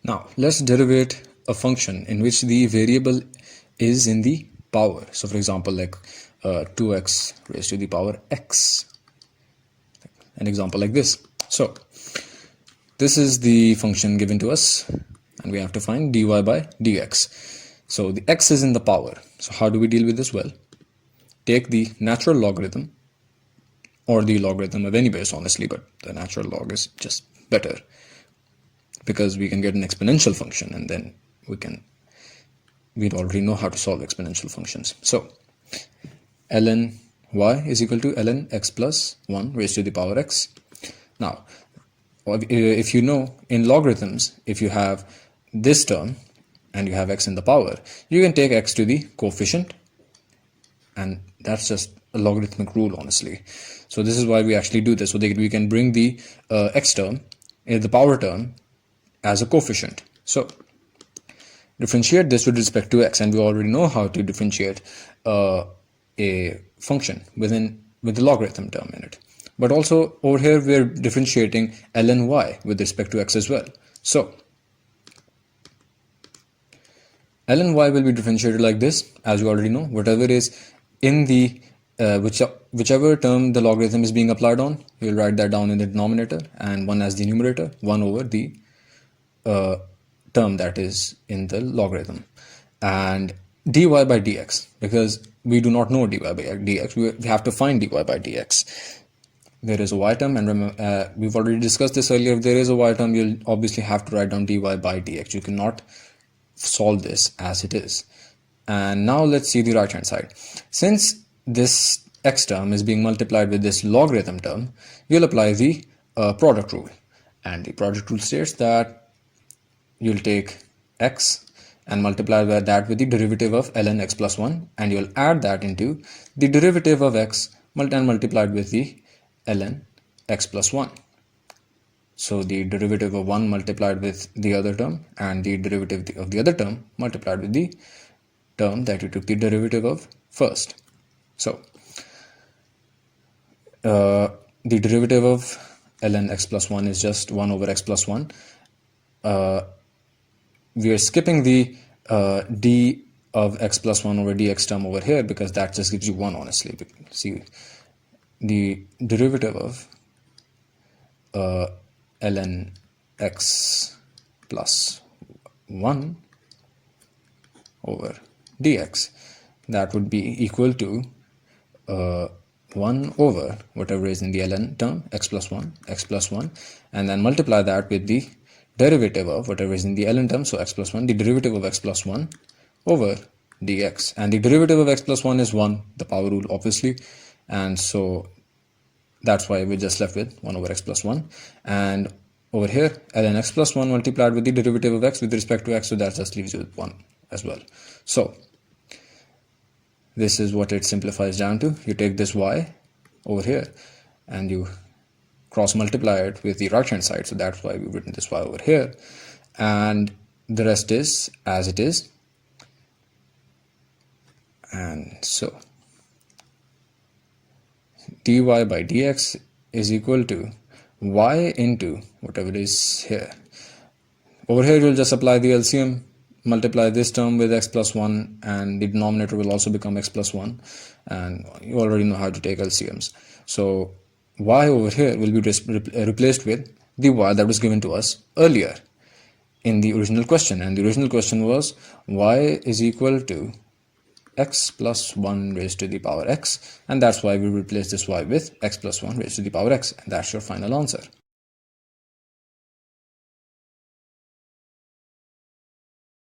Now let's derivate a function in which the variable is in the power. So for example, like 2x raised to the power x. An example like this. So this is the function given to us and we have to find dy by dx. So the x is in the power. So how do we deal with this? Well, take the natural logarithm or the logarithm of any base, honestly, but the natural log is just better because we can get an exponential function and then we'd already know how to solve exponential functions. So ln y is equal to ln x plus 1 raised to the power x. Now, if you know in logarithms, if you have this term and you have x in the power, you can take x to the coefficient, and that's just a logarithmic rule, honestly. So this is why we actually do this, so that we can bring the x term, the power term, as a coefficient. So differentiate this with respect to x, and we already know how to differentiate a function with the logarithm term in it. But also over here we're differentiating ln y with respect to x as well. So ln y will be differentiated like this, as you already know. Whatever is in the whichever term the logarithm is being applied on, you'll write that down in the denominator, and 1 as the numerator, 1 over the term that is in the logarithm. And dy by dx, because we do not know dy by dx, we have to find dy by dx. There is a y term, and we've already discussed this earlier. If there is a y term, you'll obviously have to write down dy by dx. You cannot solve this as it is. And now let's see the right hand side. Since this x term is being multiplied with this logarithm term, you'll apply the product rule. And the product rule states that you'll take x and multiply that with the derivative of ln x plus 1, and you'll add that into the derivative of x and multiplied with the ln x plus 1. So the derivative of 1 multiplied with the other term, and the derivative of the other term multiplied with the term that you took the derivative of first. So the derivative of ln x plus 1 is just 1 over x plus 1. We are skipping the d of x plus 1 over dx term over here because that just gives you 1, honestly. See, the derivative of ln x plus 1 over dx, that would be equal to 1 over whatever is in the ln term, x plus 1, and then multiply that with the derivative of whatever is in the ln term, so x plus 1, the derivative of x plus 1 over dx. And the derivative of x plus 1 is 1, the power rule, obviously, and so that's why we're just left with 1 over x plus 1. And over here, ln x plus 1 multiplied with the derivative of x with respect to x, so that just leaves you with 1 as well. So this is what it simplifies down to. You take this y over here and you cross multiply it with the right hand side, so that's why we've written this y over here, and the rest is as it is. And so dy by dx is equal to y into whatever is here. Over here you'll just apply the LCM, multiply this term with x plus 1, and the denominator will also become x plus 1, and you already know how to take LCMs. So y over here will be replaced with the y that was given to us earlier in the original question, and the original question was y is equal to x plus 1 raised to the power x, and that's why we replace this y with x plus 1 raised to the power x, and that's your final answer.